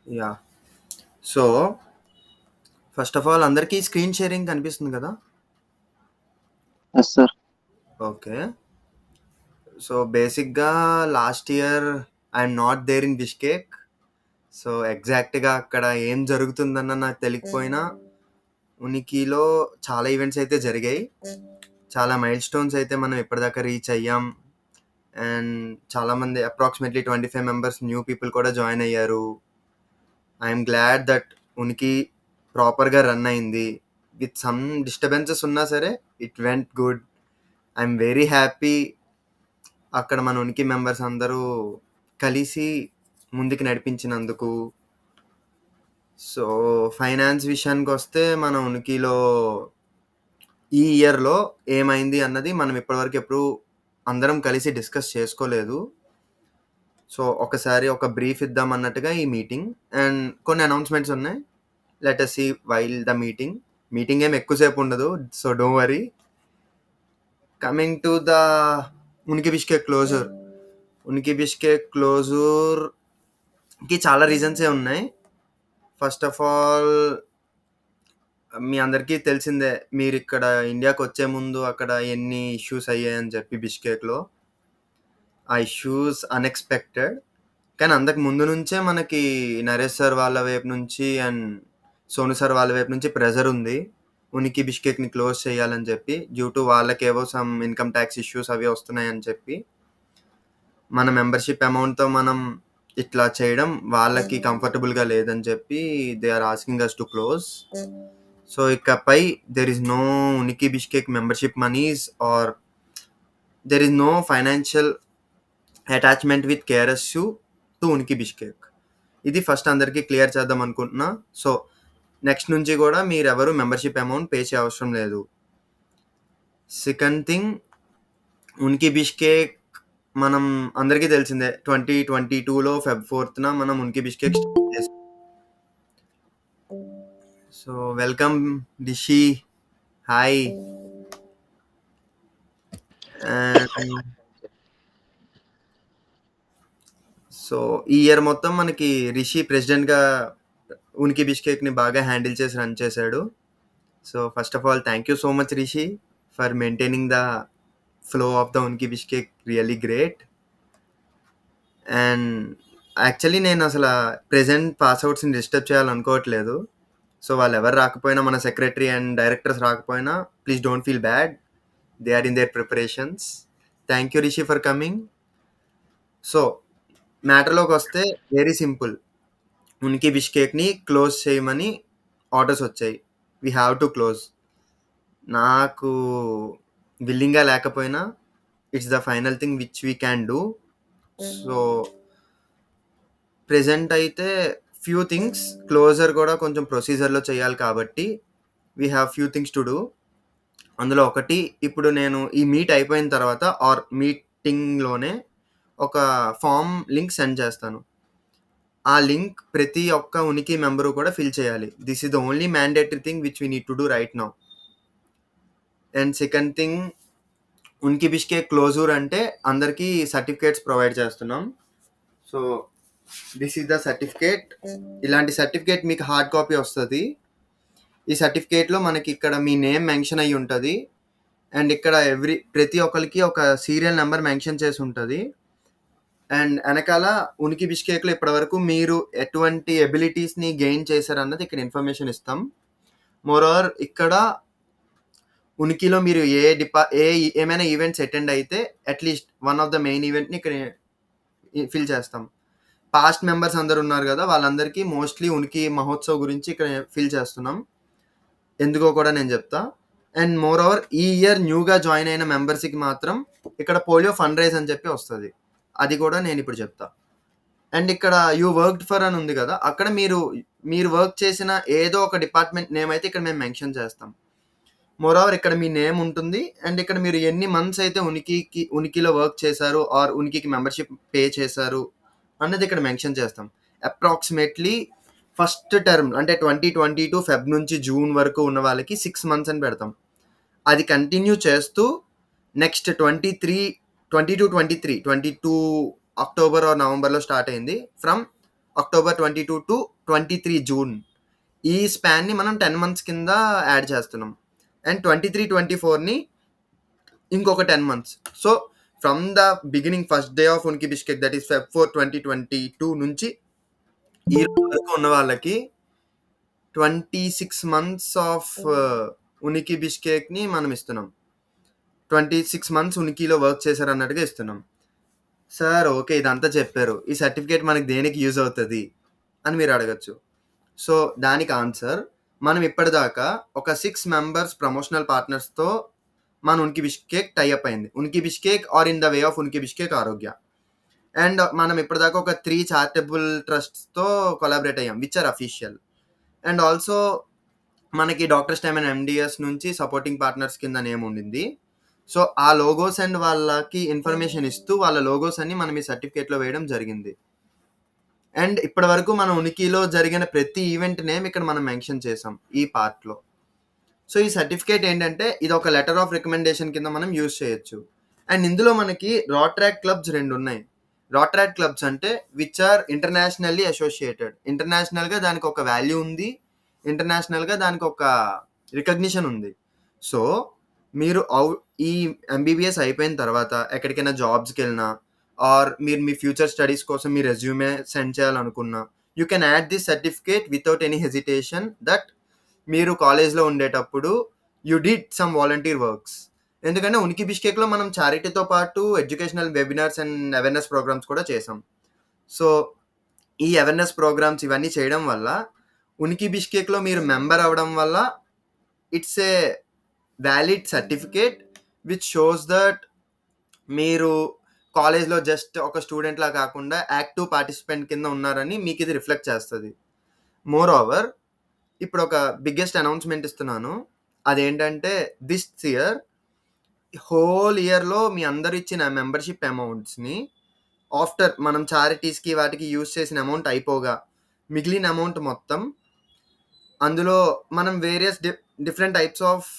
Yeah! So, first of all అందరికీ screen sharing కనిపిస్తుంది కదా? Yes sir. ఓకే. సో, బేసిక్‌గా last year I'm not there in Bishkek. So, ఎగ్జాక్ట్‌గా అక్కడ ఏం జరుగుతుందన్న నాకు తెలియకపోయినా, ఉనికిలో చాలా ఈవెంట్స్ అయితే జరిగాయి. చాలా మైల్‌స్టోన్స్ అయితే మనం ఇప్పటిదాకా రీచ్ అయ్యాం. అండ్ చాలామంది అప్రాక్సిమేట్‌లీ 25 మెంబర్స్ న్యూ పీపుల్ కూడా జాయిన్ అయ్యారు. ఐయామ్ గ్లాడ్ దట్ ఉనికి ప్రాపర్‌గా రన్ అయింది. విత్ సమ్ డిస్టర్బెన్సెస్ ఉన్నా సరే it went good. I'm very happy. అక్కడ మన ఉనికి మెంబర్స్ అందరూ కలిసి ముందుకు నడిపించినందుకు. సో, ఫైనాన్స్ విషయానికొస్తే మన ఉనికిలో ఈ ఇయర్‌లో ఏమైంది అన్నది మనం ఇప్పటివరకు ఎప్పుడు అందరం కలిసి డిస్కస్ చేసుకోలేదు. సో, ఒకసారి ఒక బ్రీఫ్ ఇద్దాం అన్నట్టుగా ఈ మీటింగ్. అండ్ కొన్ని అనౌన్స్‌మెంట్స్ ఉన్నాయి. Let us see while the meeting. Meeting ఏమి ఎక్కువసేపు ఉండదు. So, don't worry. Coming to the Uniki Bishkek closure. Uniki Bishkek క్లోజర్‌కి చాలా రీజన్సే ఉన్నాయి. ఫస్ట్ ఆఫ్ ఆల్ మీ అందరికీ తెలిసిందే. మీరిక్కడ ఇండియాకొచ్చే ముందు అక్కడ ఎన్ని ఇష్యూస్ అయ్యాయని చెప్పి బిష్కేక్‌లో. ఆ ఇష్యూస్ అన్‌ఎక్స్‌పెక్టెడ్. కానీ అంతకు ముందు నుంచే మనకి నరేష్ సార్ వాళ్ళ వైపు నుంచి అండ్ సోను సార్ వాళ్ళ వైపు నుంచి ప్రెషర్ ఉంది. ఉనికి బిష్కేక్‌ని క్లోజ్ చేయాలని చెప్పి. డ్యూ టు వాళ్ళకేవో సమ్ ఇన్‌కమ్ టాక్స్ ఇష్యూస్ అవి వస్తున్నాయని చెప్పి. మన మెంబర్‌షిప్ అమౌంట్‌తో మనం ఇట్లా చేయడం వాళ్ళకి కంఫర్టబుల్‌గా లేదని చెప్పి they are asking us to close. So, ఇకపై there is no Uniki Bishkek membership monies or there is no financial attachment with K R S U to Uniki Bishkek. ఇది ఫస్ట్ అందరికీ క్లియర్ చేద్దాం అనుకుంటున్నా. సో, నెక్స్ట్ నుంచి కూడా మీరెవరు మెంబర్‌షిప్ అమౌంట్ పే చేయవసరం లేదు. సెకండ్ థింగ్, ఉనికి బిష్కేక్ మనం అందరికీ తెలిసిందే 2022లో ఫెబ్ 4న మనం ఉనికి బిష్కేక్ స్టార్ట్ చేసాం. So, welcome Rishi. Hi. And so, ఈ ఇయర్ మొత్తం మనకి రిషి ప్రెసిడెంట్‌గా ఉనికి బిష్కేక్‌ని బాగా హ్యాండిల్ చేసి రన్ చేశాడు. So, first of all thank you so much Rishi for maintaining the flow of the Uniki Bishkek really great. And actually నేను అసలు ప్రెజెంట్ పాస్అవుట్స్ని డిస్టర్బ్ చేయాలనుకోవట్లేదు. సో, వాళ్ళు ఎవరు రాకపోయినా మన సెక్రటరీ అండ్ డైరెక్టర్స్ రాకపోయినా please don't feel bad. They are in their preparations. Thank you Rishi for coming. So, మ్యాటర్లోకి వస్తే వెరీ సింపుల్. ఉనికి బిష్కేక్‌ని క్లోజ్ చేయమని ఆర్డర్స్ వచ్చాయి. We have to close. నాకు విల్లింగ్‌గా లేకపోయినా it's the final thing which we can do. So, present అయితే few things closure కూడా కొంచెం ప్రొసీజర్‌లో చేయాలి కాబట్టి we have few things to do. అందులో ఒకటి, ఇప్పుడు నేను ఈ మీట్ అయిపోయిన తర్వాత ఆర్ మీటింగ్‌లోనే ఒక ఫార్మ్ లింక్ సెండ్ చేస్తాను. ఆ లింక్ ప్రతి ఒక్క ఉనికి మెంబరు కూడా ఫిల్ చేయాలి. This is the only mandatory thing which we need to do right now. And second thing, ఉనికి బిష్కేక్ క్లోజర్ అంటే అందరికీ సర్టిఫికేట్స్ ప్రొవైడ్ చేస్తున్నాం. So, this is the certificate. ఇలాంటి సర్టిఫికేట్ మీకు హార్డ్ కాపీ వస్తుంది. ఈ సర్టిఫికేట్లో మనకి ఇక్కడ మీ నేమ్ మెన్షన్ అయ్యి ఉంటుంది. అండ్ ఇక్కడ ప్రతి ఒక్కరికి ఒక సీరియల్ నెంబర్ మెన్షన్ చేసి ఉంటుంది. అండ్ వెనకాల ఉనికి బిష్కేక్లో ఇప్పటివరకు మీరు ఎటువంటి ఎబిలిటీస్ని గెయిన్ చేశారన్నది ఇక్కడ ఇన్ఫర్మేషన్ ఇస్తాం. మోరోవర్ ఇక్కడ ఉనికిలో మీరు ఏమైనా ఈవెంట్స్ అటెండ్ అయితే atleast one of the main ఈవెంట్ని ఇక్కడ ఫిల్ చేస్తాం. పాస్ట్ మెంబర్స్ అందరు ఉన్నారు కదా, వాళ్ళందరికీ మోస్ట్లీ ఉనికి మహోత్సవ్ గురించి ఇక్కడ ఫిల్ చేస్తున్నాం. ఎందుకో కూడా నేను చెప్తా. అండ్ మోర్ ఓవర్ ఈ ఇయర్ న్యూగా జాయిన్ అయిన మెంబర్స్కి మాత్రం ఇక్కడ పోలియో ఫండ్ రైజ్ అని చెప్పి వస్తుంది. అది కూడా నేను ఇప్పుడు చెప్తా. అండ్ ఇక్కడ యూ వర్క్డ్ ఫర్ అని ఉంది కదా, అక్కడ మీరు వర్క్ చేసిన ఏదో ఒక డిపార్ట్మెంట్ నేమ్ అయితే ఇక్కడ మేము మెన్షన్ చేస్తాం. మోర్ ఓవర్ ఇక్కడ మీ నేమ్ ఉంటుంది. అండ్ ఇక్కడ మీరు ఎన్ని మంత్స్ అయితే ఉనికిలో వర్క్ చేశారు ఆర్ ఉనికికి మెంబర్షిప్ పే చేశారు అన్నది ఇక్కడ మెన్షన్ చేస్తాం. అప్రాక్సిమేట్లీ ఫస్ట్ టర్మ్ అంటే 2022 ఫెబ్ నుంచి జూన్ వరకు ఉన్న వాళ్ళకి 6 మంత్స్ అని పెడతాం. అది కంటిన్యూ చేస్తూ నెక్స్ట్ 22 అక్టోబర్ ఆర్ నవంబర్లో స్టార్ట్ అయింది. ఫ్రమ్ అక్టోబర్ 22 టు 23 జూన్ ఈ స్పాన్ని మనం 10 months కింద యాడ్ చేస్తున్నాం. అండ్ 23-24ని ఇంకొక 10 months. So from the beginning first day of Uniki Bishkek, that is Feb 4, 2022 నుంచి ఈ రోజు వరకు ఉన్న వాళ్ళకి 26 months ఆఫ్ ఉనికి బిష్కేక్ని మనం ఇస్తున్నాం. 26 months ఉనికిలో వర్క్ చేశారు అన్నట్టుగా ఇస్తున్నాం. సార్ ఓకే, ఇదంతా చెప్పారు, ఈ సర్టిఫికేట్ మనకి దేనికి యూజ్ అవుతుంది అని మీరు అడగచ్చు. సో దానికి ఆన్సర్, మనం ఇప్పటిదాకా ఒక 6 members ప్రమోషనల్ పార్ట్నర్స్తో మన ఉనికి బిష్కేక్ టైఅప్ అయింది. Uniki Bishkek or in the way of Uniki Bishkek Arogya. And మనం ఇప్పటిదాకా ఒక 3 చారిటబుల్ ట్రస్ట్స్తో కొలాబరేట్ అయ్యాం which are official. And also మనకి డాక్టర్స్ టైమ్ అండ్ MDS నుంచి సపోర్టింగ్ పార్ట్నర్స్ కింద నేమ్ ఉండింది. సో ఆ లోగోస్ అండ్ వాళ్ళకి ఇన్ఫర్మేషన్ ఇస్తూ వాళ్ళ లోగోస్ అన్ని మనం ఈ సర్టిఫికేట్లో వేయడం జరిగింది. అండ్ ఇప్పటి వరకు మన ఉనికిలో జరిగిన ప్రతి ఈవెంట్ నేమ్ ఇక్కడ మనం మెన్షన్ చేసాం ఈ పార్ట్లో. సో ఈ సర్టిఫికేట్ ఏంటంటే ఇది ఒక లెటర్ ఆఫ్ రికమెండేషన్ కింద మనం యూజ్ చేయొచ్చు. అండ్ ఇందులో మనకి రాట్రాక్ క్లబ్స్ 2 ఉన్నాయి. రాట్రాక్ క్లబ్స్ అంటే విచ్ ఆర్ ఇంటర్నేషనల్లీ అసోసియేటెడ్. ఇంటర్నేషనల్గా దానికి ఒక వాల్యూ ఉంది, ఇంటర్నేషనల్గా దానికి ఒక రికగ్నిషన్ ఉంది. సో మీరు ఈ MBBS అయిపోయిన తర్వాత ఎక్కడికైనా జాబ్స్కి వెళ్ళినా ఆర్ మీరు మీ ఫ్యూచర్ స్టడీస్ కోసం మీ రెజ్యూమే సెండ్ చేయాలనుకున్నా, you can add this certificate without any hesitation that మీరు కాలేజ్లో ఉండేటప్పుడు you did some volunteer works. ఎందుకంటే ఉనికి బిష్కేక్లో మనం చారిటీతో పాటు educational webinars and awareness programmes కూడా చేసాం. సో ఈ అవేర్నెస్ ప్రోగ్రామ్స్ ఇవన్నీ చేయడం వల్ల ఉనికి బిష్కేక్లో మీరు మెంబర్ అవ్వడం వల్ల it's a valid certificate which shows that మీరు కాలేజ్లో జస్ట్ ఒక స్టూడెంట్లా కాకుండా యాక్టివ్ పార్టిసిపెంట్ కింద ఉన్నారని మీకు ఇది రిఫ్లెక్ట్ చేస్తుంది. మోర్ ఓవర్ ఇప్పుడు ఒక బిగ్గెస్ట్ అనౌన్స్మెంట్ ఇస్తున్నాను. అదేంటంటే దిస్ ఇయర్ హోల్ ఇయర్లో మీ అందరు ఇచ్చిన మెంబర్షిప్ అమౌంట్స్ని ఆఫ్టర్ మనం చారిటీస్కి వాటికి యూజ్ చేసిన అమౌంట్ అయిపోగా మిగిలిన అమౌంట్ మొత్తం అందులో మనం వేరియస్ డిఫరెంట్ టైప్స్ ఆఫ్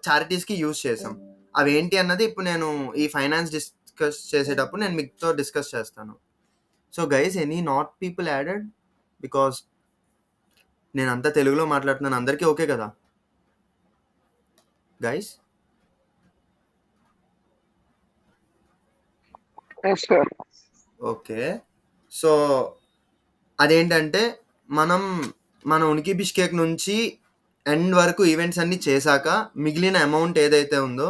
చారిటీస్కి యూజ్ చేసాం. అవేంటి అన్నది ఇప్పుడు నేను ఈ ఫైనాన్స్ డిస్కస్ చేసేటప్పుడు నేను మీతో డిస్కస్ చేస్తాను. So guys, any not people added? Because నేను అంతా తెలుగులో మాట్లాడుతున్నాను, అందరికీ ఓకే కదా గైస్? ఓకే. సో అదేంటంటే మనం మన ఉనికి బిష్కేక్ నుంచి ఎండ్ వరకు ఈవెంట్స్ అన్నీ చేశాక మిగిలిన అమౌంట్ ఏదైతే ఉందో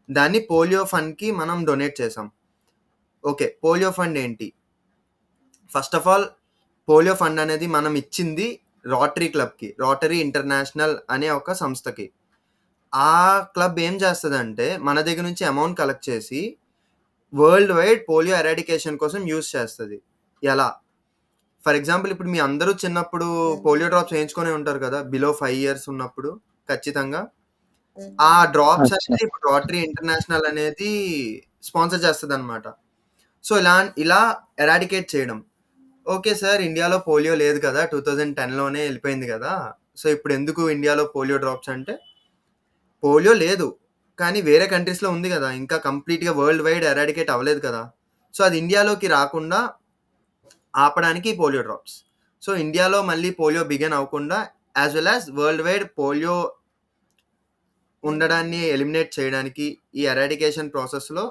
దాన్ని పోలియో ఫండ్కి మనం డొనేట్ చేసాం. ఓకే, పోలియో ఫండ్ ఏంటి? First of all polio fund అనేది మనం ఇచ్చింది రోటరీ క్లబ్కి, రోటరీ ఇంటర్నేషనల్ అనే ఒక సంస్థకి. ఆ క్లబ్ ఏం చేస్తుందంటే మన దగ్గర నుంచి అమౌంట్ కలెక్ట్ చేసి వరల్డ్ వైడ్ పోలియో ఎరాడికేషన్ కోసం యూజ్ చేస్తుంది. ఎలా? ఫర్ ఎగ్జాంపుల్ ఇప్పుడు మీ అందరూ చిన్నప్పుడు పోలియో డ్రాప్స్ వేయించుకొని ఉంటారు కదా, బిలో 5 years ఉన్నప్పుడు ఖచ్చితంగా. ఆ డ్రాప్స్ అనేది ఇప్పుడు రోటరీ ఇంటర్నేషనల్ అనేది స్పాన్సర్ చేస్తుంది అనమాట. సో ఇలా ఎరాడికేట్ చేయడం. ఓకే సార్, ఇండియాలో పోలియో లేదు కదా, 2010లోనే వెళ్ళిపోయింది కదా, సో ఇప్పుడు ఎందుకు ఇండియాలో పోలియో డ్రాప్స్ అంటే, పోలియో లేదు కానీ వేరే కంట్రీస్లో ఉంది కదా, ఇంకా కంప్లీట్గా వరల్డ్ వైడ్ ఎరాడికేట్ అవ్వలేదు కదా. సో అది ఇండియాలోకి రాకుండా ఆపడానికి పోలియో డ్రాప్స్. సో ఇండియాలో మళ్ళీ పోలియో బిగిన్ అవ్వకుండా as well as world wide polio ఉండడాన్ని ఎలిమినేట్ చేయడానికి ఈ ఎరాడికేషన్ ప్రాసెస్లో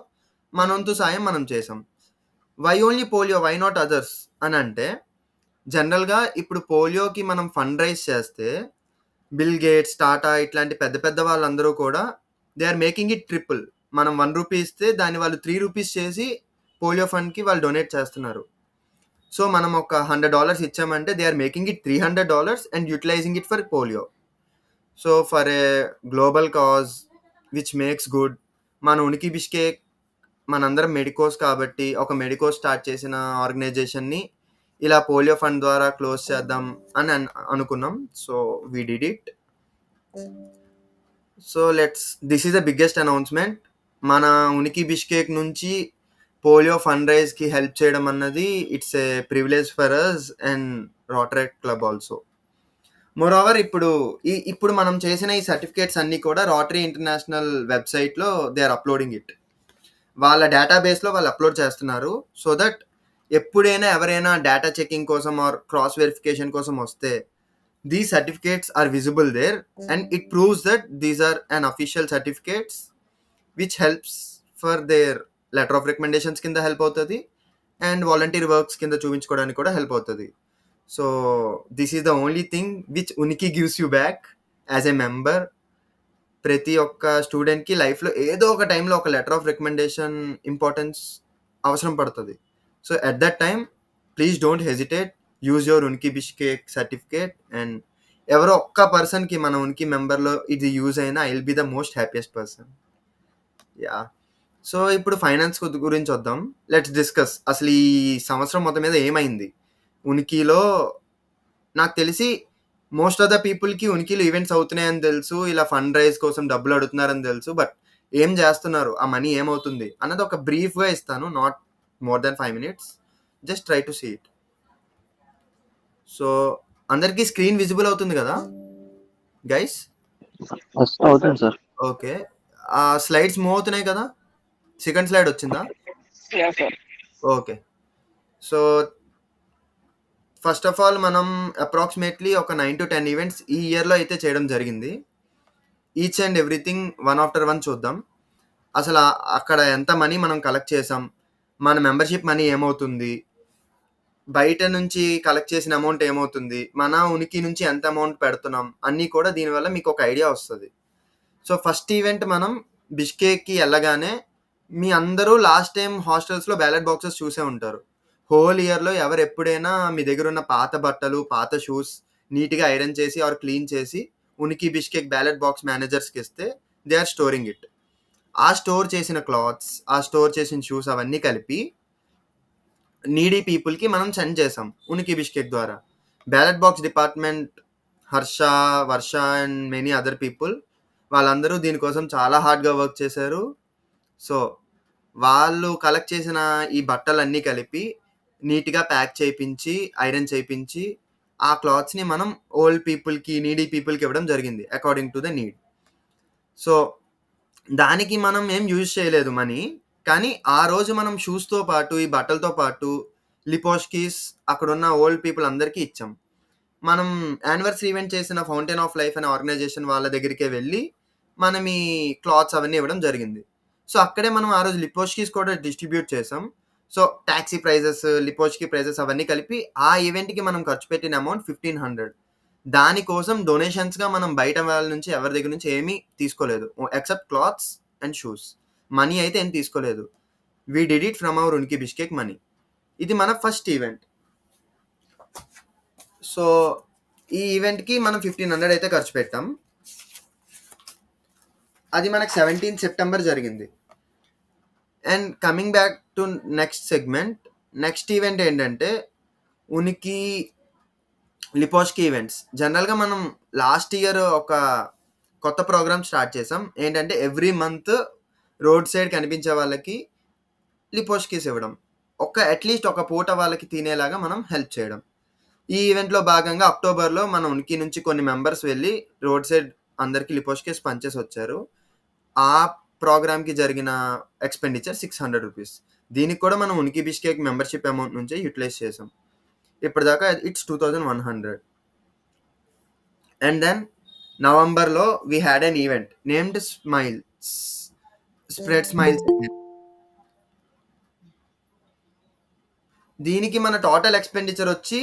మనంతు సాయం మనం చేసాం. Why only polio, why not others అని అంటే, జనరల్గా ఇప్పుడు పోలియోకి మనం ఫండ్ రైజ్ చేస్తే బిల్ గేట్స్, టాటా ఇట్లాంటి పెద్ద పెద్ద వాళ్ళందరూ కూడా they are making it triple. మనం 1 రూపీ ఇస్తే దాన్ని వాళ్ళు 3 rupees చేసి పోలియో ఫండ్కి వాళ్ళు డొనేట్ చేస్తున్నారు. సో మనం ఒక $100 ఇచ్చామంటే they are making it $300 and utilizing it for polio. So for a global cause which makes good, మన ఉనికి బిష్కేక్ మనందరం మెడికోస్ కాబట్టి ఒక మెడికోస్ స్టార్ట్ చేసిన ఆర్గనైజేషన్ని ఇలా పోలియో ఫండ్ ద్వారా క్లోజ్ చేద్దాం అని అనుకున్నాం. So we did it. So this is the biggest announcement. మన ఉనికి బిష్కేక్ నుంచి పోలియో ఫండ్ రైజ్కి హెల్ప్ చేయడం అన్నది it's a privilege for us and Rotary Club also. Moreover ఇప్పుడు మనం చేసిన ఈ సర్టిఫికేట్స్ అన్నీ కూడా రోటరీ ఇంటర్నేషనల్ వెబ్సైట్లో దే ఆర్ అప్లోడింగ్ ఇట్. వాళ్ళ డేటాబేస్లో వాళ్ళు అప్లోడ్ చేస్తున్నారు. సో దట్ ఎప్పుడైనా ఎవరైనా డేటా చెకింగ్ కోసం ఆర్ క్రాస్ వెరిఫికేషన్ కోసం వస్తే these certificates are visible there, and it proves that these are an official certificates which helps for their letter of recommendations కింద హెల్ప్ అవుతుంది అండ్ వాలంటీర్ వర్క్స్ కింద చూపించుకోవడానికి కూడా హెల్ప్ అవుతుంది. So this is the only thing which Uniki gives you back as a member. ప్రతి ఒక్క స్టూడెంట్కి లైఫ్లో ఏదో ఒక టైంలో ఒక లెటర్ ఆఫ్ రికమెండేషన్ ఇంపార్టెన్స్ అవసరం పడుతుంది. So at that time please don't hesitate, use your ఉనికి బిష్కేక్ సర్టిఫికేట్. అండ్ ఎవరో ఒక్క పర్సన్కి మన ఉనికి మెంబర్లో ఇది యూజ్ అయినా I will be the most happiest person. Yeah. So ఇప్పుడు ఫైనాన్స్ గురించి వద్దాం. లెట్స్ డిస్కస్ అసలు ఈ సంవత్సరం మొత్తం మీద ఏమైంది ఉనికిలో. నాకు తెలిసి మోస్ట్ ఆఫ్ ద పీపుల్కి ఉనికిలో ఈవెంట్స్ అవుతున్నాయని తెలుసు, ఇలా ఫండ్ రైజ్ కోసం డబ్బులు అడుగుతున్నారని తెలుసు, బట్ ఏం చేస్తున్నారు, ఆ మనీ ఏమవుతుంది అన్నది ఒక బ్రీఫ్గా ఇస్తాను, not more than 5 minutes. Just try to see it. So అందరికీ స్క్రీన్ విజిబుల్ అవుతుంది కదా గైస్? అవుతుంది సార్. ఓకే. ఆ స్లైడ్స్ మూవ్ అవుతున్నాయి కదా? సెకండ్ స్లైడ్ వచ్చిందా? Okay. So first of all మనం అప్రాక్సిమేట్లీ ఒక 9 to 10 ఈవెంట్స్ ఈ ఇయర్లో అయితే చేయడం జరిగింది. Each and everything one after one చూద్దాం. అసలు అక్కడ ఎంత మనీ మనం కలెక్ట్ చేసాం, మన మెంబర్షిప్ మనీ ఏమవుతుంది, బయట నుంచి కలెక్ట్ చేసిన అమౌంట్ ఏమవుతుంది, మన ఉనికి నుంచి ఎంత అమౌంట్ పెడుతున్నాం, అన్నీ కూడా దీనివల్ల మీకు ఒక ఐడియా వస్తుంది. సో ఫస్ట్ ఈవెంట్ మనం బిష్కేక్కి వెళ్ళగానే మీ అందరూ లాస్ట్ టైం హాస్టల్స్లో బ్యాలెట్ బాక్సెస్ చూసే ఉంటారు. హోల్ ఇయర్లో ఎవరు ఎప్పుడైనా మీ దగ్గర ఉన్న పాత బట్టలు, పాత షూస్ నీట్గా ఐరన్ చేసి ఆర్ క్లీన్ చేసి ఉనికి బిష్కేక్ బ్యాలెట్ బాక్స్ మేనేజర్స్కి ఇస్తే దే ఆర్ స్టోరింగ్ ఇట్. ఆ స్టోర్ చేసిన క్లాత్స్, ఆ స్టోర్ చేసిన షూస్ అవన్నీ కలిపి నీడీ పీపుల్కి మనం సెండ్ చేసాం ఉనికి బిష్కేక్ ద్వారా. Ballot box department, Harsha, Varsha and many other people, వాళ్ళందరూ దీనికోసం చాలా హార్డ్గా వర్క్ చేశారు. సో వాళ్ళు కలెక్ట్ చేసిన ఈ బట్టలన్నీ కలిపి నీట్గా ప్యాక్ చేయించి ఐరన్ చేయించి ఆ క్లాత్స్ని మనం ఓల్డ్ పీపుల్కి, నీడీ పీపుల్కి ఇవ్వడం జరిగింది according to the need. So దానికి మనం ఏం యూజ్ చేయలేదు మనీ, కానీ ఆ రోజు మనం షూస్తో పాటు ఈ బట్టలతో పాటు లిపోష్కీస్ అక్కడున్న ఓల్డ్ పీపుల్ అందరికీ ఇచ్చాం. మనం యానివర్సరీ ఈవెంట్ చేసిన ఫౌంటైన్ ఆఫ్ లైఫ్ అనే ఆర్గనైజేషన్ వాళ్ళ దగ్గరికే వెళ్ళి మనం ఈ క్లాత్స్ అవన్నీ ఇవ్వడం జరిగింది. సో అక్కడే మనం ఆ రోజు లిపోష్కీస్ కూడా డిస్ట్రిబ్యూట్ చేసాం. సో ట్యాక్సీ ప్రైజెస్, లిపోష్కీ ప్రైజెస్ అవన్నీ కలిపి ఆ ఈవెంట్కి మనం ఖర్చు పెట్టిన అమౌంట్ 1500. దానికోసం డొనేషన్స్గా మనం బయట వాళ్ళ నుంచి ఎవరి దగ్గర నుంచి ఏమీ తీసుకోలేదు except clothes and shoes. Money అయితే ఏం తీసుకోలేదు. We did it from our Uniki Bishkek money. ఇది మన ఫస్ట్ ఈవెంట్. సో ఈ ఈవెంట్కి మనం 1500 అయితే ఖర్చు పెట్టాం. అది మనకు 17th September జరిగింది. And coming back to next segment, next event ఏంటంటే ఉనికి లిపోష్కి ఈవెంట్స్. జనరల్గా మనం లాస్ట్ ఇయర్ ఒక కొత్త ప్రోగ్రామ్ స్టార్ట్ చేసాం. ఏంటంటే ఎవ్రీ మంత్ రోడ్ సైడ్ కనిపించే వాళ్ళకి లిపోష్కీస్ ఇవ్వడం, అట్లీస్ట్ ఒక పూట వాళ్ళకి తినేలాగా మనం హెల్ప్ చేయడం. ఈ ఈవెంట్లో భాగంగా అక్టోబర్లో మన ఉనికి నుంచి కొన్ని మెంబర్స్ వెళ్ళి రోడ్ సైడ్ అందరికీ లిపోష్కీస్ పంచేసి వచ్చారు. ఆ ప్రోగ్రామ్కి జరిగిన ఎక్స్పెండిచర్ 600 రూపీస్. దీనికి కూడా మనం ఉనికి బిష్కేక్ మెంబర్షిప్ అమౌంట్ నుంచే యూటిలైజ్ చేసాం. ఇప్పటిదాకా ఇట్స్ 2100. అండ్ దెన్ నవంబర్లో we had an event named spread smiles. దీనికి మన టోటల్ ఎక్స్పెండిచర్ వచ్చి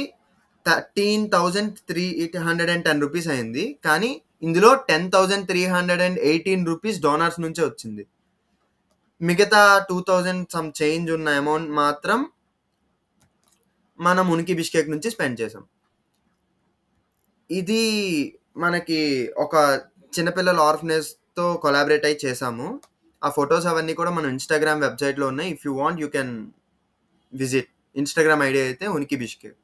13,310 రూపీస్ అయింది. కానీ ఇందులో 10,318 రూపీస్ డోనర్స్ నుంచే వచ్చింది. మిగతా 2000 సమ్ చేంజ్ ఉన్న అమౌంట్ మాత్రం మనం ఉనికి బిష్కేక్ నుంచి స్పెండ్ చేసాం. ఇది మనకి ఒక చిన్నపిల్లల ఆర్ఫనేజ్తో కొలాబరేట్ అయి చేసాము. ఆ ఫొటోస్ అవన్నీ కూడా మన ఇన్స్టాగ్రామ్ వెబ్సైట్లో ఉన్నాయి. If you want you can visit. Instagram ID అయితే ఉనికి బిష్కేక్.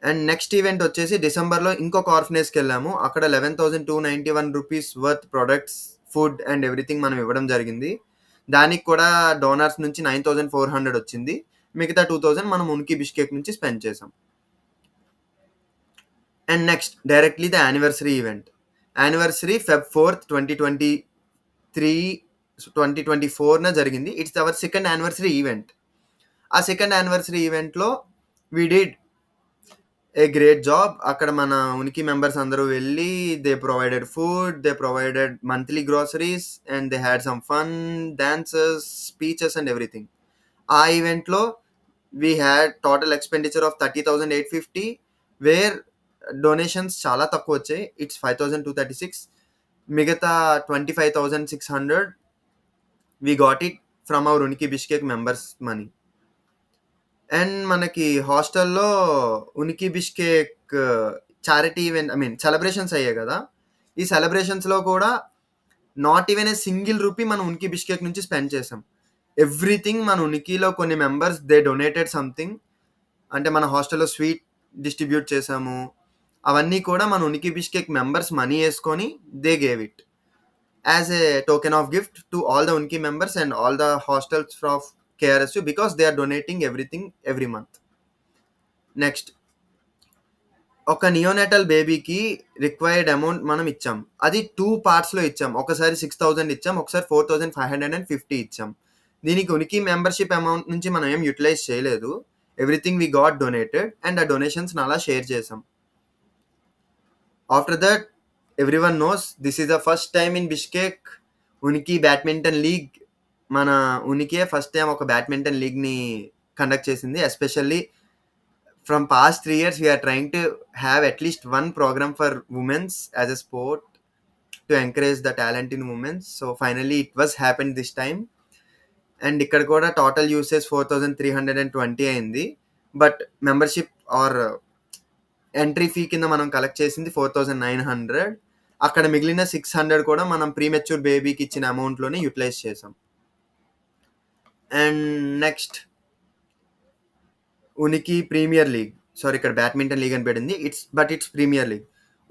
అండ్ నెక్స్ట్ ఈవెంట్ వచ్చేసి డిసెంబర్లో ఇంకొక ఆర్ఫనేజ్కి వెళ్ళాము. అక్కడ 11,291 rupees worth products, food and everything మనం ఇవ్వడం జరిగింది. దానికి కూడా డోనర్స్ నుంచి 9,400 వచ్చింది. మిగతా 2,000 మనం ఉనికి బిష్కేక్ నుంచి స్పెండ్ చేసాం. And next directly the anniversary event. Anniversary Feb 4th, 2024 జరిగింది. It's our second anniversary event. ఆ సెకండ్ యానివర్సరీ ఈవెంట్లో we did a great job. అక్కడ మన ఉనికి మెంబర్స్ అందరూ వెళ్ళి they provided food, they provided monthly groceries and they had some fun, dances, speeches and everything. ఆ ఈవెంట్లో we had total expenditure of 30,850 where donations చాలా తక్కువ వచ్చాయి. ఇట్స్ 5,236. మిగతా 25,600 we got it from our Uniki Bishkek members money. And మనకి హాస్టల్లో ఉనికి Bishkek charity event, I mean celebrations అయ్యాయి కదా. ఈ సెలబ్రేషన్స్లో కూడా not even a single rupee మనం ఉనికి బిష్కేక్ నుంచి స్పెండ్ చేసాం. ఎవ్రీథింగ్ మన ఉనికిలో కొన్ని మెంబర్స్ దే డొనేటెడ్ సంథింగ్. అంటే మన హాస్టల్లో స్వీట్ డిస్ట్రిబ్యూట్ చేసాము. అవన్నీ కూడా మన ఉనికి బిష్కేక్ మెంబర్స్ మనీ వేసుకొని they gave it as a token of gift to all the Uniki members and all the hostels of KRSU because they are donating everything every month. Next, ఒక neonatal బేబీకి required amount మనం ఇచ్చాం. అది 2 పార్ట్స్లో ఇచ్చాం. ఒకసారి 6,000 ఇచ్చాం, ఒకసారి 4,550 ఇచ్చాం. దీనికి ఉనికి మెంబర్షిప్ అమౌంట్ నుంచి మనం ఏం యూటిలైజ్ చేయలేదు. Everything we got donated and ఆ డొనేషన్స్ అలా షేర్ చేసాం. After that everyone knows this is the first time in Bishkek Uniki badminton league. మన ఉనికే ఫస్ట్ టైం ఒక బ్యాడ్మింటన్ లీగ్ని కండక్ట్ చేసింది. Especially from past 3 years we are trying to have at least 1 program for womens as a sport to encourage the talent in womens. So finally it was happen this time. And ఇక్కడ కూడా total usage 4,320 అయింది. But membership or entry fee కింద మనం collect చేసింది 4,900. అక్కడ మిగిలిన 600 కూడా మనం ప్రీమెచ్యూర్ బేబీకి ఇచ్చిన అమౌంట్లోనే యూటిలైజ్ చేసాం. అండ్ నెక్స్ట్, ఉనికి ప్రీమియర్ లీగ్, సారీ ఇక్కడ బ్యాడ్మింటన్ లీగ్ అని పెట్టింది, ఇట్స్ ప్రీమియర్ లీగ్.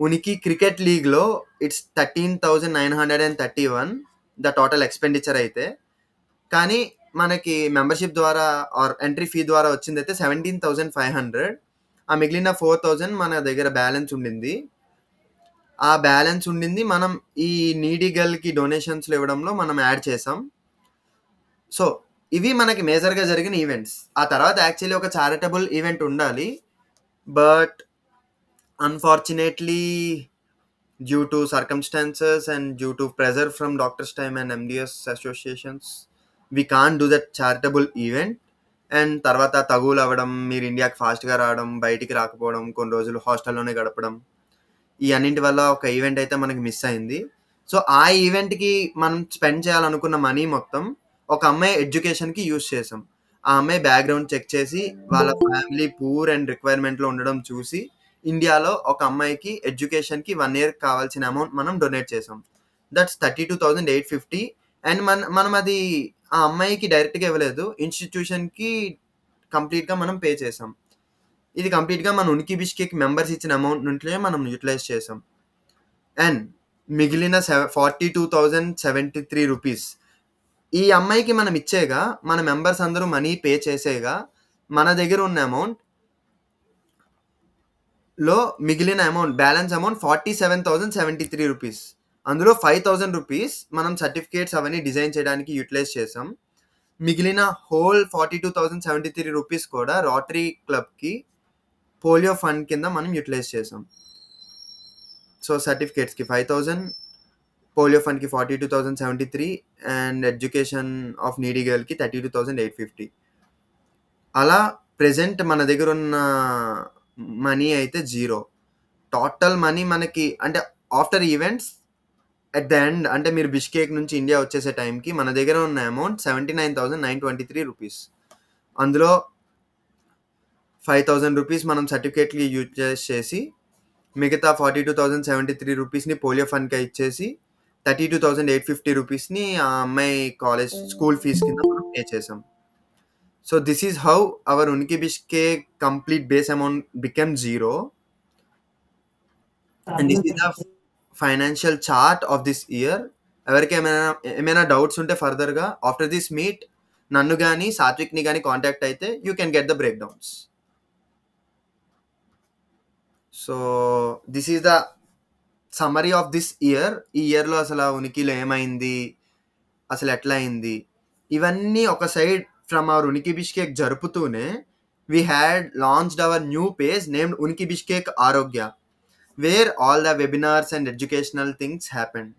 ఉనికి క్రికెట్ లీగ్లో ఇట్స్ 13,931 ద టోటల్ ఎక్స్పెండిచర్ అయితే. కానీ మనకి మెంబర్షిప్ ద్వారా ఆర్ ఎంట్రీ ఫీ ద్వారా వచ్చింది అయితే 17,500. ఆ మిగిలిన 4,000 మన దగ్గర బ్యాలెన్స్ ఉండింది. ఆ బ్యాలెన్స్ ఉండింది మనం ఈ నీడీ గర్ల్కి డొనేషన్స్లో ఇవ్వడంలో మనం యాడ్ చేసాం. సో ఇవి మనకి మేజర్గా జరిగిన ఈవెంట్స్. ఆ తర్వాత యాక్చువల్లీ ఒక చారిటబుల్ ఈవెంట్ ఉండాలి, but unfortunately due to circumstances and due to pressure from doctors time and MDS associations we can't do that charitable event. And తర్వాత తగులు అవ్వడం, మీరు ఇండియాకి ఫాస్ట్గా రావడం, బయటికి రాకపోవడం, కొన్ని రోజులు హాస్టల్లోనే గడపడం, ఈ అన్నింటి వల్ల ఒక ఈవెంట్ అయితే మనకి మిస్ అయింది. సో ఆ ఈవెంట్కి మనం స్పెండ్ చేయాలనుకున్న మనీ మొత్తం ఒక అమ్మాయి ఎడ్యుకేషన్కి యూజ్ చేసాం. ఆ అమ్మాయి బ్యాక్గ్రౌండ్ చెక్ చేసి వాళ్ళ ఫ్యామిలీ పూర్ అండ్ రిక్వైర్మెంట్లో ఉండడం చూసి ఇండియాలో ఒక అమ్మాయికి ఎడ్యుకేషన్కి 1 year కావాల్సిన అమౌంట్ మనం డొనేట్ చేసాం. దట్స్ 32,850. అండ్ మనం అది ఆ అమ్మాయికి డైరెక్ట్గా ఇవ్వలేదు, ఇన్స్టిట్యూషన్కి కంప్లీట్గా మనం పే చేసాం. ఇది కంప్లీట్గా మన ఉనికి బిష్కేక్ మెంబర్స్ ఇచ్చిన అమౌంట్ నుంచే మనం యూటిలైజ్ చేసాం. అండ్ మిగిలిన 42,073 రూపీస్ ఈ అమ్మాయికి మనం ఇచ్చేగా, మన మెంబర్స్ అందరూ మనీ పే చేసేగా, మన దగ్గర ఉన్న అమౌంట్ లో మిగిలిన అమౌంట్, బ్యాలెన్స్ అమౌంట్ 47,073 రూపీస్. అందులో 5,000 రూపీస్ మనం సర్టిఫికేట్స్ అవన్నీ డిజైన్ చేయడానికి యూటిలైజ్ చేసాం. మిగిలిన హోల్ 42,073 రూపీస్ కూడా రోటరీ క్లబ్కి పోలియో ఫండ్ కింద మనం యూటిలైజ్ చేసాం. సో సర్టిఫికేట్స్కి 5,000, పోలియో ఫండ్కి 42,073 అండ్ ఎడ్యుకేషన్ ఆఫ్ నీడీ గర్ల్కి 32,850. అలా ప్రెజెంట్ మన దగ్గర ఉన్న మనీ అయితే 0. టోటల్ మనీ మనకి అంటే after events at the end, అంటే మీరు బిష్కేక్ నుంచి ఇండియా వచ్చేసే టైంకి మన దగ్గర ఉన్న అమౌంట్ 79,923 రూపీస్. అందులో 5,000 రూపీస్ మనం సర్టిఫికేట్కి యూటిలైజ్ చేసి, మిగతా 42,073 రూపీస్ని పోలియో ఫండ్కి ఇచ్చేసి 32,850 రూపీస్ని ఆ అమ్మాయి కాలేజ్ స్కూల్ ఫీజ్ కింద మనం పే చేసాం. So this is how our Uniki Bishkek complete base amount become 0. And this is the financial chart of this year. ఎవరికి ఏమైనా డౌట్స్ ఉంటే ఫర్దర్గా ఆఫ్టర్ దిస్ మీట్ నన్ను కానీ సాత్విక్ని కానీ కాంటాక్ట్ అయితే you can get the break downs. So this is the summary of this year. ఈ ఇయర్లో అసలు ఉనికిలో ఏమైంది, అసలు ఎట్లా అయింది, ఇవన్నీ ఒక side from our Uniki Bishkek జరుపుతూనే we had launched our new page named Unki Bishkek Arogya, where all the webinars and educational things happened.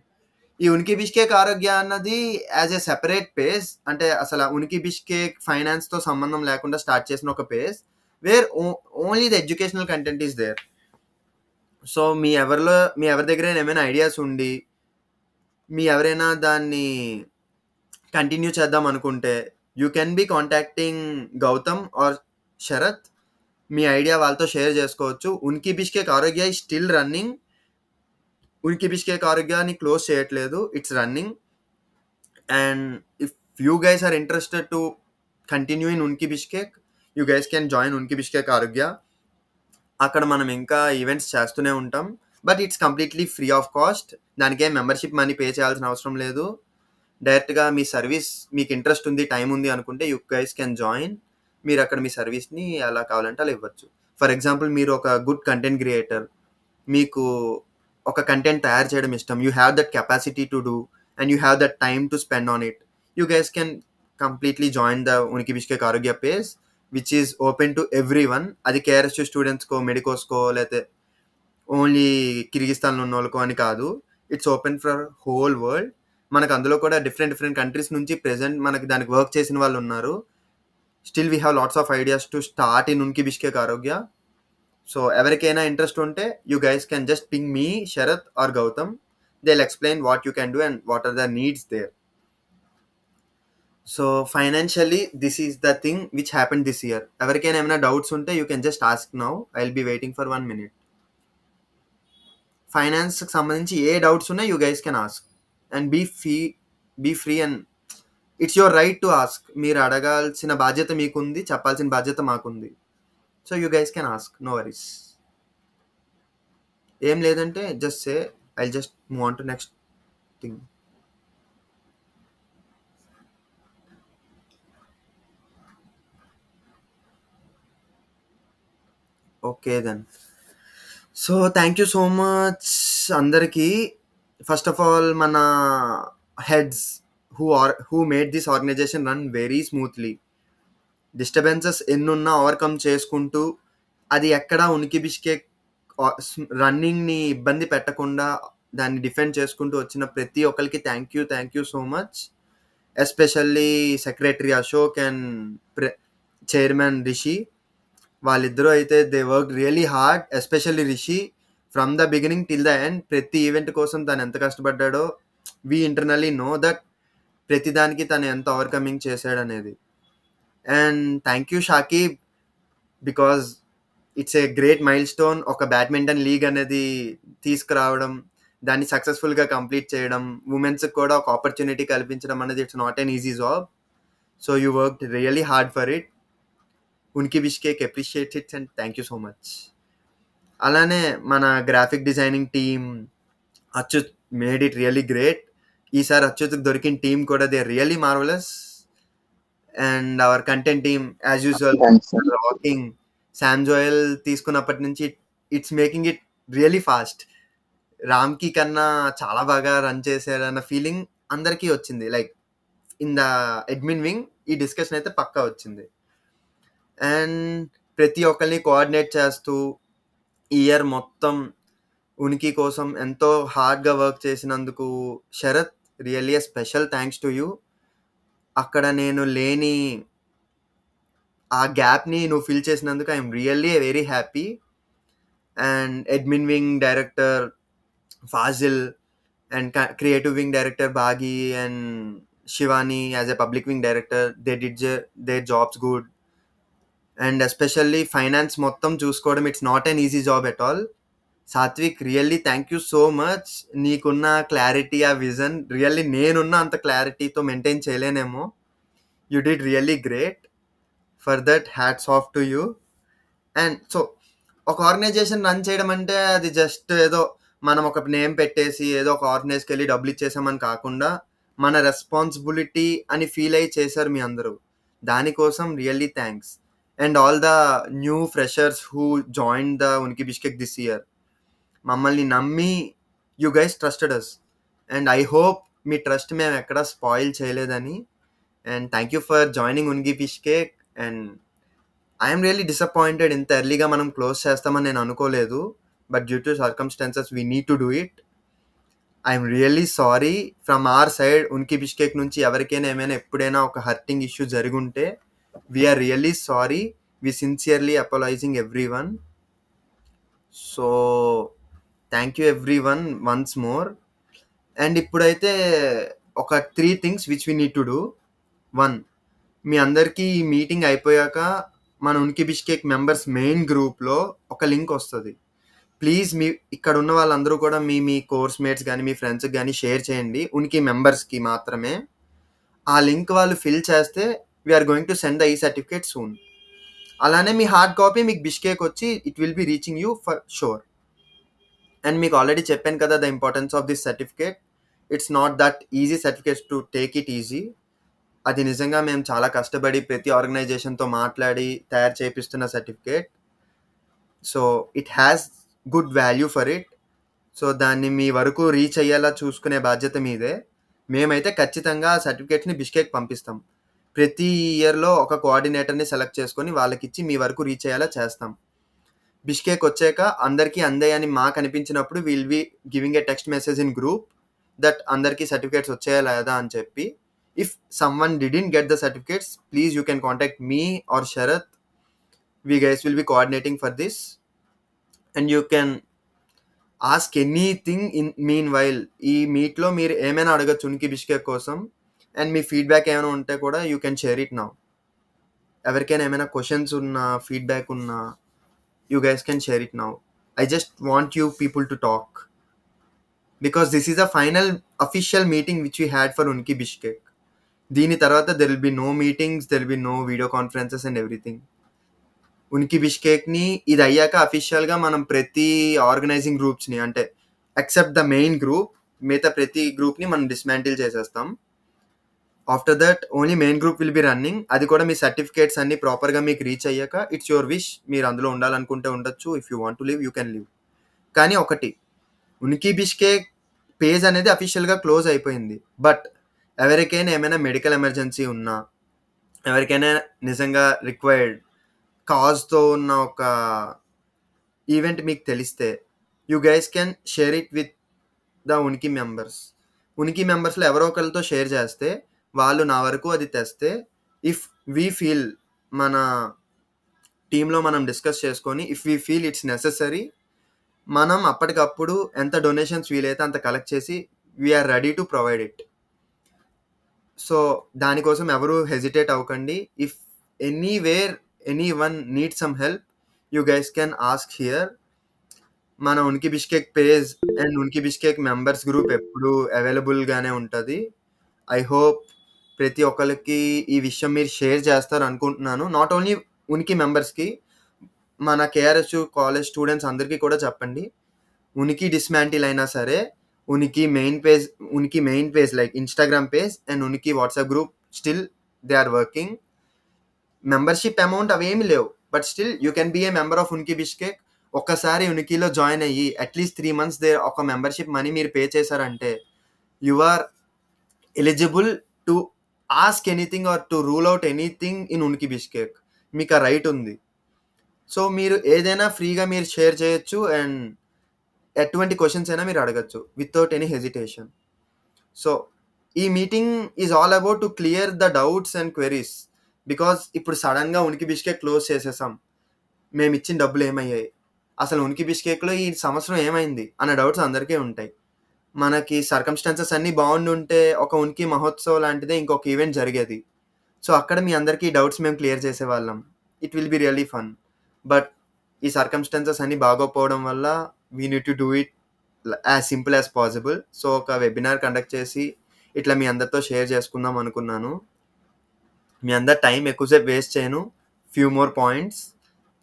ఈ ఉనికి బిష్కేక్ ఆరోగ్య అన్నది యాజ్ ఎ సెపరేట్ పేజ్, అంటే అసలు ఉనికి బిష్కేక్ ఫైనాన్స్తో సంబంధం లేకుండా స్టార్ట్ చేసిన ఒక page where only the educational content is there. So మీ ఎవరి దగ్గర ఏమైనా ఐడియాస్ ఉండి మీ ఎవరైనా దాన్ని కంటిన్యూ చేద్దాం అనుకుంటే you can be contacting Gautam or Sharath. మీ ఐడియా వాళ్ళతో షేర్ చేసుకోవచ్చు. Uniki Bishkek Arogya is still running. Uniki Bishkek ఆరోగ్యాన్ని క్లోజ్ చేయట్లేదు, it's running. And if you guys are interested to continue in Uniki Bishkek, you guys can join Uniki Bishkek Arogya. అక్కడ మనం ఇంకా ఈవెంట్స్ చేస్తూనే ఉంటాం, but it's completely free of cost. దానికే మెంబర్షిప్ మనీ పే చేయాల్సిన అవసరం లేదు. డైరెక్ట్గా మీ సర్వీస్ మీకు ఇంట్రెస్ట్ ఉంది, టైం ఉంది అనుకుంటే యూ గైస్ కెన్ జాయిన్. మీరు అక్కడ మీ సర్వీస్ని ఎలా కావాలంటే అలా ఇవ్వచ్చు. ఫర్ ఎగ్జాంపుల్ మీరు ఒక గుడ్ కంటెంట్ క్రియేటర్, మీకు ఒక కంటెంట్ తయారు చేయడం ఇష్టం, you have that capacity to do and you have that time to spend on it, you guys can completely join the Uniki Bishkek ఆరోగ్య page which is open to every one. అది KRs స్టూడెంట్స్కో, మెడికోస్కో, లేకపోతే only కిర్గిస్తాన్లో ఉన్న వాళ్ళకో అని కాదు, it's open for whole world. మనకు అందులో కూడా different countries నుంచి ప్రెజెంట్ మనకి దానికి వర్క్ చేసిన వాళ్ళు ఉన్నారు. Still we have lots of ideas to start in Uniki Bishkek Arogya. So ఎవరికైనా ఇంట్రెస్ట్ ఉంటే you guys can just ping me, Sharath or Gautam. They will explain what you can do and what are the needs there. So financially this is the thing which happened this year. ఎవరికైనా ఏమైనా doubts ఉంటే you can just ask now. I will be waiting for 1 minute. ఫైనాన్స్కి సంబంధించి ఏ doubts ఉన్నా you guys can ask and be free and it's your right to ask. మీరు అడగాల్సిన బాధ్యత మీకుంది, చెప్పాల్సిన బాధ్యత మాకుంది. So you guys can ask, no worries. ఏం లేదంటే just say I just move on to next thing. Okay then. So thank you so much అందరికీ. ఫస్ట్ ఆఫ్ ఆల్ మన heads who made this organisation run very smoothly. Disturbances ఎన్నున్నా overcome చేసుకుంటూ అది ఎక్కడ ఉనికి Bishkek రన్నింగ్ని ఇబ్బంది పెట్టకుండా దాన్ని డిఫెండ్ చేసుకుంటూ వచ్చిన ప్రతి ఒక్కరికి thank you so much. Especially secretary Ashok and chairman Rishi. వాళ్ళిద్దరూ అయితే they work really hard, especially Rishi from the beginning till the end. ప్రతి ఈవెంట్ కోసం తను ఎంత కష్టపడ్డాడో వీ ఇంటర్నల్లీ నో దట్. ప్రతిదానికి తను ఎంత ఓవర్కమింగ్ చేశాడనేది. And thank you Shakib, because it's a great milestone. ఒక బ్యాడ్మింటన్ లీగ్ అనేది తీసుకురావడం, దాన్ని సక్సెస్ఫుల్గా కంప్లీట్ చేయడం, ఉమెన్స్కి కూడా ఒక ఆపర్చునిటీ కల్పించడం అనేది it's not an easy job. So you work really hard for it. Uniki Bishkek appreciates it's and thank you so much. అలానే మన graphic designing team Achyut made it really great. ఈసారి అచ్యుత్కి దొరికిన టీమ్ కూడా they really marvellous. And our content team as usual rocking. Sam Joel తీసుకున్నప్పటి నుంచి it's making it really fast. రామ్కి కన్నా చాలా బాగా రన్ చేశారన్న ఫీలింగ్ అందరికీ వచ్చింది. Like in the admin wing ఈ డిస్కషన్ అయితే పక్కా వచ్చింది. అండ్ ప్రతి ఒక్కరిని కోఆర్డినేట్ చేస్తూ ఈ ఇయర్ మొత్తం ఉనికి కోసం ఎంతో హార్డ్గా వర్క్ చేసినందుకు Sharath, really a special thanks to you. అక్కడ నేను లేని ఆ గ్యాప్ని నువ్వు ఫిల్ చేసినందుకు I'm really very happy. And admin wing director Fazil and creative wing director Bagi and Shivani as a public wing director, they did their jobs good. And especially finance మొత్తం చూసుకోవడం it's not an easy job at all. Sathvik, really thank you so much. నీకున్న clarity, ఆ vision really నేనున్న అంత క్లారిటీతో maintain చేయలేనేమో. You did really great. For that hats off to you. And so ఒక organisation run చేయడం అంటే అది జస్ట్ ఏదో మనం ఒక నేమ్ పెట్టేసి ఏదో ఒక ఆర్గనైజ్కి వెళ్ళి డబ్బులు ఇచ్చేసామని కాకుండా మన రెస్పాన్సిబిలిటీ అని ఫీల్ అయ్యి చేశారు మీ అందరూ. దానికోసం really thanks. And all the new freshers who join the Uniki Bishkek this year, మమ్మల్ని నమ్మి you guys trusted us. And I hope మీ ట్రస్ట్ మేము ఎక్కడా స్పాయిల్ చేయలేదని. And thank you for joining Uniki Bishkek. And I'm really disappointed, ఇంత ఎర్లీగా మనం close చేస్తామని నేను అనుకోలేదు. But due to circumstances we need to do it. I'm really sorry from our side. Uniki Bishkek నుంచి ఎవరికైనా ఏమైనా ఎప్పుడైనా ఒక హర్టింగ్ ఇష్యూ జరుగుంటే we're really sorry. We sincerely apologising everyone. So thank you everyone once more. And ఇప్పుడైతే ఒక 3 things which we need to do. 1, మీ అందరికీ ఈ మీటింగ్ అయిపోయాక మన ఉనికి బిష్కేక్ మెంబర్స్ మెయిన్ గ్రూప్లో ఒక లింక్ వస్తుంది. ప్లీజ్ మీ ఇక్కడ ఉన్న వాళ్ళందరూ కూడా మీ కోర్స్ మేట్స్ కానీ మీ ఫ్రెండ్స్కి కానీ షేర్ చేయండి. ఉనికి మెంబర్స్కి మాత్రమే ఆ లింక్ వాళ్ళు ఫిల్ చేస్తే we're going to send the e certificate soon. అలానే మీ హార్డ్ కాపీ మీకు బిష్కేక్ వచ్చి it will be reaching you for sure. And మీకు ఆల్రెడీ చెప్పాను కదా the importance of this certificate. It's not that easy certificates to take it easy. అది నిజంగా మేము చాలా కష్టపడి ప్రతి ఆర్గనైజేషన్తో మాట్లాడి తయారు చేపిస్తున్న certificate. So it has good value for it. So దాన్ని మీ వరకు రీచ్ అయ్యేలా చూసుకునే బాధ్యత మీదే. మేమైతే ఖచ్చితంగా ఆ సర్టిఫికేట్స్ని బిష్కేక్ పంపిస్తాం. ప్రతి ఇయర్లో ఒక కోఆర్డినేటర్ని సెలెక్ట్ చేసుకొని వాళ్ళకి ఇచ్చి మీ వరకు రీచ్ అయ్యేలా చేస్తాం. బిష్కేక్ వచ్చాక అందరికీ అందాయని మాకు అనిపించినప్పుడు will be giving a text message in group that అందరికీ సర్టిఫికేట్స్ వచ్చాయా లేదా అని చెప్పి. If someone didn't get the certificates, please you can contact me or Sharath. We guys will be coordinating for this. And you can ask anything in meanwhile. ఈ మీట్లో మీరు ఏమైనా అడగచ్చు ఉనికి బిష్కేక్ కోసం. అండ్ మీ ఫీడ్బ్యాక్ ఏమైనా ఉంటే కూడా you can share it now. ఎవరికైనా ఏమైనా క్వశ్చన్స్ ఉన్నా ఫీడ్బ్యాక్ ఉన్నా you guys can share it now. I just want you people to talk. Because this is a final official meeting which we had for Unki Bishkek. దీని తర్వాత there will be no meetings, there will be no video conferences and everything. ఉనికి బిష్కేక్ని ఇది అయ్యాక అఫీషియల్గా మనం ప్రతి organising గ్రూప్స్ని అంటే ఎక్సెప్ట్ ద మెయిన్ గ్రూప్ మిగతా ప్రతి గ్రూప్ని మనం డిస్మాంటిల్ చేసేస్తాం. After that only main group will be running. అది కూడా మీ సర్టిఫికేట్స్ అన్ని ప్రాపర్గా మీకు రీచ్ అయ్యాక ఇట్స్ యువర్ విష్. మీరు అందులో ఉండాలనుకుంటే ఉండొచ్చు. If you want to live you can live. కానీ ఒకటి, ఉనికి బిష్కేక్ పేజ్ అనేది అఫీషియల్గా క్లోజ్ అయిపోయింది. బట్ ఎవరికైనా ఏమైనా మెడికల్ ఎమర్జెన్సీ ఉన్నా, ఎవరికైనా నిజంగా రిక్వైర్డ్ కాజ్తో ఉన్న ఒక ఈవెంట్ మీకు తెలిస్తే you guys can share it with the Uniki members. ఉనికి మెంబర్స్లో ఎవరో ఒకరితో షేర్ చేస్తే వాళ్ళు నా వరకు అది తెస్తే ఇఫ్ వీ ఫీల్ మన టీంలో మనం డిస్కస్ చేసుకొని if we feel it's necessary మనం అప్పటికప్పుడు ఎంత డొనేషన్స్ వీలైతే అంత కలెక్ట్ చేసి we are ready to provide it. So దానికోసం ఎవరు హెజిటేట్ అవ్వకండి. If anywhere any one need some help you guys can ask here. మన Uniki Bishkek page and Uniki Bishkek members group ఎప్పుడు అవైలబుల్గానే ఉంటుంది. ఐ హోప్ ప్రతి ఒక్కరికి ఈ విషయం మీరు షేర్ చేస్తారు అనుకుంటున్నాను. నాట్ ఓన్లీ ఉనికి మెంబర్స్కి, మన కేఆర్ఎస్ కాలేజ్ స్టూడెంట్స్ అందరికీ కూడా చెప్పండి. ఉనికి డిస్మాంటిల్ అయినా సరే Uniki main page like Instagram page and Uniki WhatsApp group still they are working. Membership amount అవేమి లేవు, but still you can be a member of Uniki Bishkek. ఒక్కసారి ఉనికిలో జాయిన్ అయ్యి అట్లీస్ట్ 3 months ఒక మెంబర్షిప్ మనీ మీరు పే చేశారంటే you are eligible to ask anything or to rule out anything in Uniki Bishkek. మీకు ఆ రైట్ ఉంది. సో మీరు ఏదైనా ఫ్రీగా మీరు షేర్ చేయొచ్చు అండ్ ఎటువంటి క్వశ్చన్స్ అయినా మీరు అడగచ్చు వితౌట్ ఎనీ హెజిటేషన్. సో ఈ meeting is all about to clear the doubts and queries. Because ఇప్పుడు సడన్గా ఉనికి బిష్కేక్ క్లోజ్ చేసేసాం, మేము ఇచ్చిన డబ్బులు ఏమయ్యాయి, అసలు ఉనికి బిష్కేక్లో ఈ సంవత్సరం ఏమైంది అన్న డౌట్స్ అందరికీ ఉంటాయి. మనకి సర్కమ్స్టాన్సెస్ అన్నీ బాగుండుంటే ఒక ఉనికి మహోత్సవ్ లాంటిదే ఇంకొక ఈవెంట్ జరిగేది. సో అక్కడ మీ అందరికీ డౌట్స్ మేము క్లియర్ చేసేవాళ్ళం. It will be really fun. But ఈ సర్కమ్స్టాన్సెస్ అన్నీ బాగోపోవడం వల్ల we need to do it as simple as possible. So ఒక వెబినార్ కండక్ట్ చేసి ఇట్లా మీ అందరితో షేర్ చేసుకుందాం అనుకున్నాను. మీ అందరు టైం ఎక్కువసేపు వేస్ట్ చేయను. Few more points.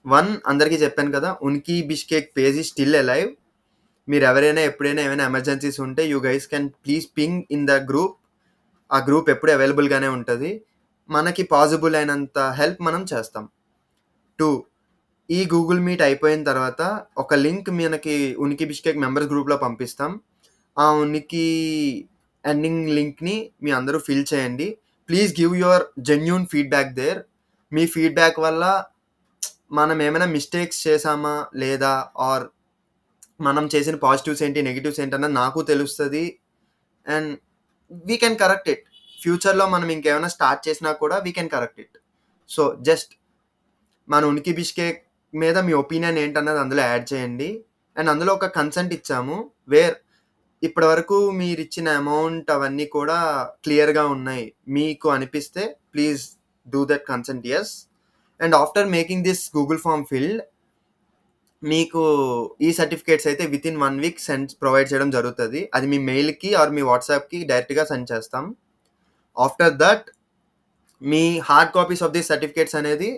1, అందరికీ చెప్పాను కదా, ఉనికి Bishkek page is still alive. మీరు ఎవరైనా ఎప్పుడైనా ఏమైనా ఎమర్జెన్సీస్ ఉంటే you guys can please ping in the group. ఆ గ్రూప్ ఎప్పుడు అవైలబుల్గానే ఉంటుంది. మనకి పాసిబుల్ అయినంత హెల్ప్ మనం చేస్తాం. 2, ఈ గూగుల్ మీట్ అయిపోయిన తర్వాత ఒక లింక్ మనకి ఉనికి బిష్కేక్ మెంబర్స్ గ్రూప్లో పంపిస్తాం. ఆ ఉనికి ఎండింగ్ లింక్ని మీ అందరూ ఫిల్ చేయండి. Please give your genuine feedback there. మీ ఫీడ్బ్యాక్ వల్ల మనం ఏమైనా మిస్టేక్స్ చేసామా లేదా, ఆర్ మనం చేసిన పాజిటివ్స్ ఏంటి, నెగిటివ్స్ ఏంటి అన్నది నాకు తెలుస్తుంది. And we can correct it. ఫ్యూచర్లో మనం ఇంకేమైనా స్టార్ట్ చేసినా కూడా we can correct it. So just మన ఉనికి బిష్కేక్ మీద మీ ఒపీనియన్ ఏంటన్నది అందులో యాడ్ చేయండి. అండ్ అందులో ఒక కన్సెంట్ ఇచ్చాము, వేర్ ఇప్పటి వరకు మీరు ఇచ్చిన అమౌంట్ అవన్నీ కూడా క్లియర్గా ఉన్నాయి. మీకు అనిపిస్తే please do that consent yes. And after making this Google form filled, మీకు ఈ సర్టిఫికేట్స్ అయితే విత్ ఇన్ 1 week ప్రొవైడ్ చేయడం జరుగుతుంది. అది మీ మెయిల్కి ఆర్ మీ వాట్సాప్కి డైరెక్ట్గా సెండ్ చేస్తాం. ఆఫ్టర్ దట్ మీ hard copies of this certificates అనేది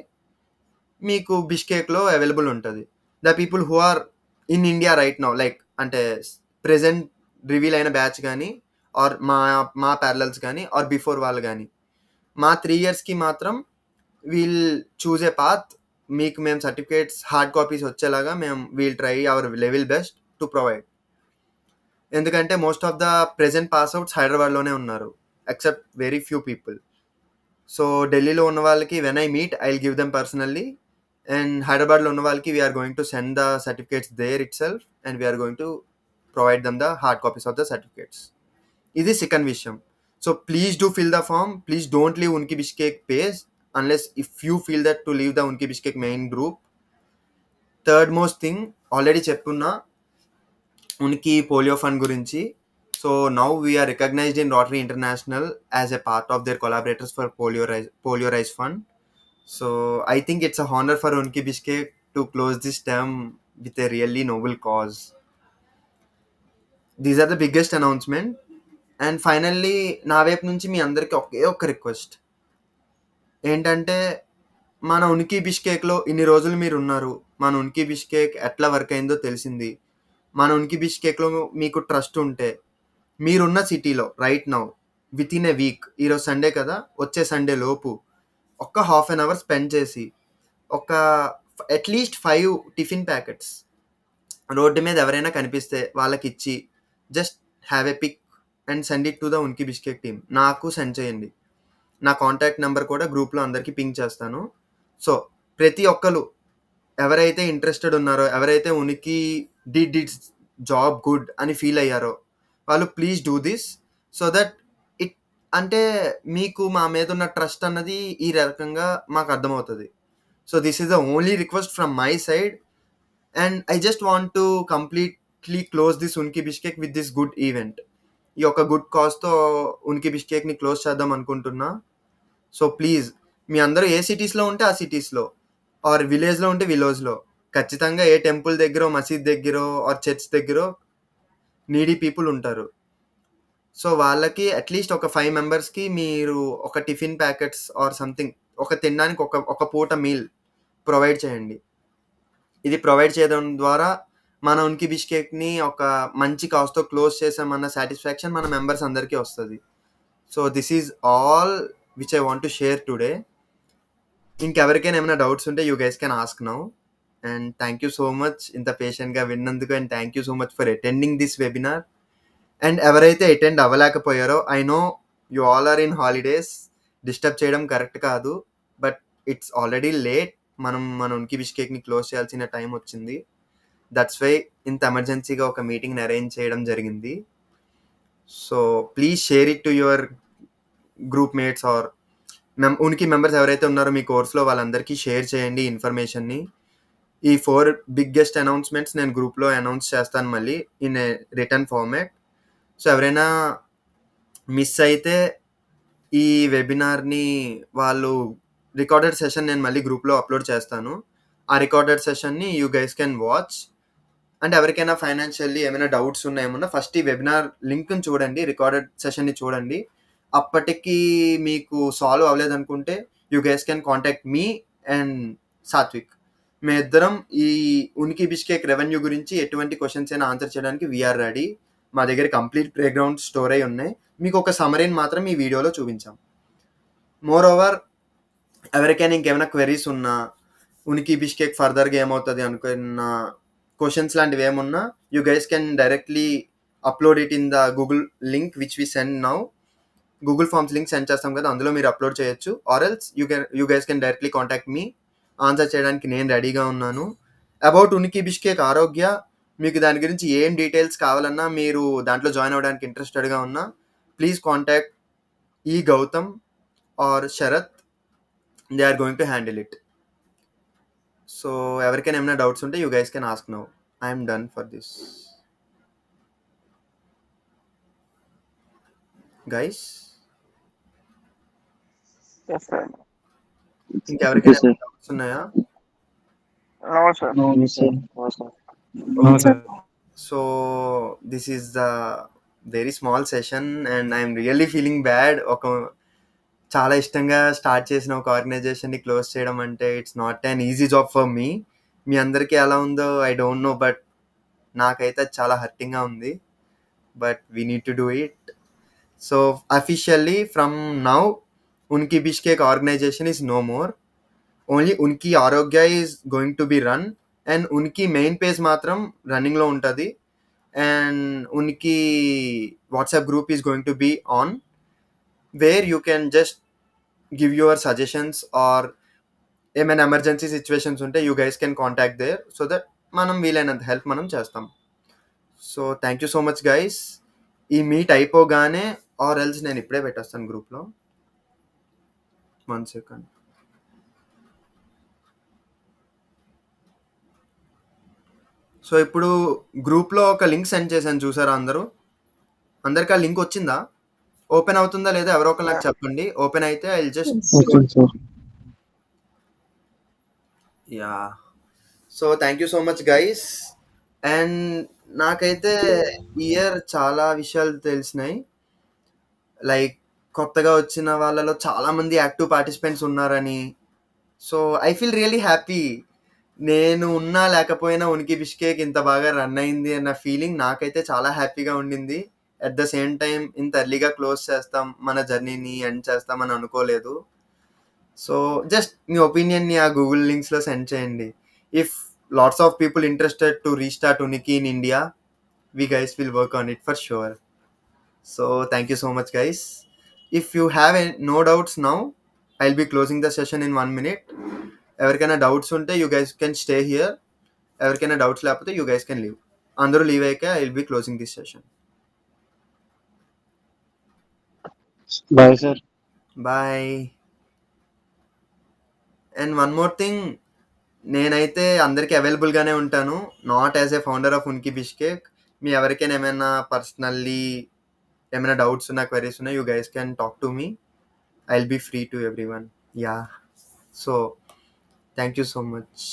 మీకు బిష్కేక్లో అవైలబుల్ ఉంటుంది. The people who are in India right now, like అంటే ప్రెజెంట్ రివీల్ అయిన బ్యాచ్ కానీ, ఆర్ మా ప్యారలల్స్ కానీ, ఆర్ బిఫోర్ వాళ్ళు కానీ, మా 3 yearsకి మాత్రం వీల్ చూజ్ ఏ పాత్. మీకు మేము సర్టిఫికేట్స్ హార్డ్ కాపీస్ వచ్చేలాగా we'll try our level best to provide. ఎందుకంటే most of the present passouts హైదరాబాద్లోనే ఉన్నారు, except very few people. So ఢిల్లీలో ఉన్న వాళ్ళకి when I meet I will give them personally, and హైదరాబాద్లో ఉన్న వాళ్ళకి we're going to send the certificates there itself, and we're going to provide them the hard copies of the certificates. ఇది second విషయం. So please do fill the form. Please don't leave Uniki Bishkek page unless if you feel that to leave the Unki Bishkek main group. Third most thing, already చెప్పున్నా Unki polio fund గురించి. So now we are recognized in Rotary International as a part of their collaborators for polio rise fund. So I think it's a honor for Unki Bishkek to close this term with a really noble cause. These are the biggest announcement. And finally నా వైపు నుంచి మీ అందరికీ ఒకే ఒక్క request ఏంటంటే, మన ఉనికి బిష్కేక్లో ఇన్ని రోజులు మీరు ఉన్నారు, మన ఉనికి బిష్కేక్ ఎట్లా వర్క్ అయిందో తెలిసింది. మన ఉనికి బిష్కేక్లో మీకు ట్రస్ట్ ఉంటే మీరున్న సిటీలో right now with in a week, ఈరోజు సండే కదా, వచ్చే సండే లోపు ఒక్క ½ an hour స్పెండ్ చేసి ఒక అట్లీస్ట్ 5 టిఫిన్ ప్యాకెట్స్ రోడ్డు మీద ఎవరైనా కనిపిస్తే వాళ్ళకి ఇచ్చి just have a pic and send it to the Uniki Bishkek team. నాకు సెండ్ చేయండి. నా కాంటాక్ట్ నెంబర్ కూడా గ్రూప్లో అందరికీ పింక్ చేస్తాను. సో ప్రతి ఒక్కరు ఎవరైతే ఇంట్రెస్టెడ్ ఉన్నారో, ఎవరైతే ఉనికి డిడ్ జాబ్ గుడ్ అని ఫీల్ అయ్యారో వాళ్ళు please do this. So that it అంటే మీకు మా మీద ఉన్న ట్రస్ట్ అన్నది ఈ రకంగా మాకు అర్థమవుతుంది. So this is the only request from my side. And I just want to completely close this Uniki Bishkek with this good event. ఈ యొక్క గుడ్ కాజ్తో ఉనికి బిష్కేక్ని క్లోజ్ చేద్దాం అనుకుంటున్నా. సో ప్లీజ్ మీ అందరూ ఏ సిటీస్లో ఉంటే ఆ సిటీస్లో, ఆర్ విలేజ్లో ఉంటే విలేజ్లో, ఖచ్చితంగా ఏ టెంపుల్ దగ్గర, మసీద్ దగ్గర, ఆర్ చర్చ్ దగ్గర నీడీ పీపుల్ ఉంటారు. సో వాళ్ళకి అట్లీస్ట్ ఒక 5 members మీరు ఒక టిఫిన్ ప్యాకెట్స్ ఆర్ సంథింగ్, ఒక తినడానికి ఒక పూట మీల్ ప్రొవైడ్ చేయండి. ఇది ప్రొవైడ్ చేయడం ద్వారా మన ఉనికి బిష్కేక్ని ఒక మంచి కాస్ట్తో క్లోజ్ చేసామన్న సాటిస్ఫాక్షన్ మన మెంబర్స్ అందరికీ వస్తుంది. So this is all which I want to share today. ఇంకెవరికైనా ఏమైనా డౌట్స్ ఉంటే you guys can ask now. And thank you so much ఇంత పేషెంట్గా విన్నందుకు, and thank you so much for attending this webinar. And ఎవరైతే attend అవ్వలేకపోయారో, I know you all are in holidays, disturb చేయడం correct కాదు, but it's already late. మన Uniki బిష్కేక్ని close చేయాల్సిన time వచ్చింది. దట్స్ వై ఇంత ఎమర్జెన్సీగా ఒక మీటింగ్ని అరేంజ్ చేయడం జరిగింది. So please share it to your group mates or Uniki members ఎవరైతే ఉన్నారో మీ కోర్స్లో వాళ్ళందరికీ షేర్ చేయండి ఇన్ఫర్మేషన్ని. ఈ 4 biggest అనౌన్స్మెంట్స్ నేను గ్రూప్లో అనౌన్స్ చేస్తాను మళ్ళీ in a return format. So ఎవరైనా మిస్ అయితే ఈ వెబినార్ని వాళ్ళు రికార్డెడ్ సెషన్ నేను మళ్ళీ గ్రూప్లో అప్లోడ్ చేస్తాను. ఆ రికార్డెడ్ సెషన్ని you guys can watch. And ఎవరికైనా ఫైనాన్షియల్లీ ఏమైనా డౌట్స్ ఉన్నాయేమన్నా ఫస్ట్ ఈ వెబినార్ లింక్ని చూడండి, రికార్డెడ్ సెషన్ని చూడండి. అప్పటికి మీకు సాల్వ్ అవ్వలేదు అనుకుంటే you guys can contact me and Sathvik. మేమిద్దరం ఈ ఉనికి బిష్కేక్ రెవెన్యూ గురించి ఎటువంటి క్వశ్చన్స్ అయినా ఆన్సర్ చేయడానికి వీఆర్ రెడీ. మా దగ్గర కంప్లీట్ ప్లేగ్రౌండ్ స్టోర్ అయి ఉన్నాయి. మీకు ఒక సమరీని మాత్రం ఈ వీడియోలో చూపించాం. మోర్ ఓవర్ ఎవరికైనా ఇంకేమైనా క్వెరీస్ ఉన్నా, ఉనికి బిష్కేక్ ఫర్దర్గా ఏమవుతుంది అనుకున్న క్వశ్చన్స్ లాంటివి ఏమున్నా you guys can directly upload it in the Google link which we send now. Google forms link send చేస్తాం కదా, అందులో మీరు అప్లోడ్ చేయొచ్చు. Or else you guys can directly contact me. Answer చేయడానికి నేను రెడీగా ఉన్నాను. అబౌట్ ఉనికి బిష్కేక్ ఆరోగ్య, మీకు దాని గురించి ఏం డీటెయిల్స్ కావాలన్నా, మీరు దాంట్లో జాయిన్ అవ్వడానికి ఇంట్రెస్టెడ్గా ఉన్నా, ప్లీజ్ కాంటాక్ట్ ఈ Gautam or Sharath. They are going to handle it. So ఎవరికైనా ఏమైనా డౌట్స్ ఉంటే you guys can ask now. I'm done for this guys. Yes, sir. Okay, ఇంకెవరికైనా sir. డౌట్స్ ఉన్నాయా? No, sir. No, sir. No, sir. No, sir. So this is the very small session and I'm really feeling bad. ఒక చాలా ఇష్టంగా start చేసిన ఒక ఆర్గనైజేషన్ని close చేయడం అంటే it's not an easy job for me. మీ అందరికీ ఎలా ఉందో ఐ డోంట్ నో, బట్ నాకైతే చాలా హర్టింగ్గా ఉంది. But we need to do it. So officially from now Uniki Bishkek organisation is no more. Only Uniki Arogya is going to be run and Uniki main page మాత్రం రన్నింగ్లో ఉంటుంది. And Uniki WhatsApp group is going to be on, where you can just give your suggestions or ఏమైనా emergency situations ఉంటే you guys can contact there, so that మనం వీలైనంత help మనం చేస్తాం. So thank you so much guys. ఈ meet అయిపోగానే or else నేను ఇప్పుడే పెట్టేస్తాను గ్రూప్లో. 1 సెకండ్. సో ఇప్పుడు గ్రూప్లో ఒక లింక్ సెండ్ చేశాను, చూసారా అందరూ? అందరికి ఆ లింక్ వచ్చిందా? ఓపెన్ అవుతుందా లేదా ఎవరో ఒకరు నాకు చెప్పండి. ఓపెన్ అయితే I will just Okay, sir. Yeah. So thank you so much guys. And నాకైతే ఇయర్ చాలా విషయాలు తెలిసినాయి. లైక్ కొత్తగా వచ్చిన వాళ్ళలో చాలామంది యాక్టివ్ పార్టిసిపెంట్స్ ఉన్నారని. So I feel really happy. నేను ఉన్నా లేకపోయినా ఉనికి బిష్కేక్ ఇంత బాగా రన్ అయింది అన్న ఫీలింగ్ నాకైతే చాలా హ్యాపీగా ఉండింది. అట్ ద సేమ్ టైం ఇంత ఎర్లీగా క్లోజ్ చేస్తాం, మన జర్నీని ఎండ్ చేస్తామని అనుకోలేదు. సో జస్ట్ మీ ఒపీనియన్ని ఆ గూగుల్ లింక్స్లో సెండ్ చేయండి. If lots of people interested to restart Uniki in India, we guys will work on it for sure. So thank you so much guys. If you have no doubts now, I'll be closing the session in 1 minute. ఎవరికైనా doubts ఉంటే you guys can stay here. ఎవరికైనా doubts లేకపోతే you guys can leave. అందరూ leave అయ్యాక I'll be closing this session. Bye, sir. Bye. And one more thing, నేనైతే అందరికీ అవైలబుల్గానే ఉంటాను, not as a founder of Uniki Bishkek. మీ ఎవరికైనా ఏమైనా పర్సనల్లీ ఏమైనా డౌట్స్ ఉన్నా, క్వెరీస్ ఉన్నా, you guys can talk to me. I will be free to everyone. Yeah. So thank you so much.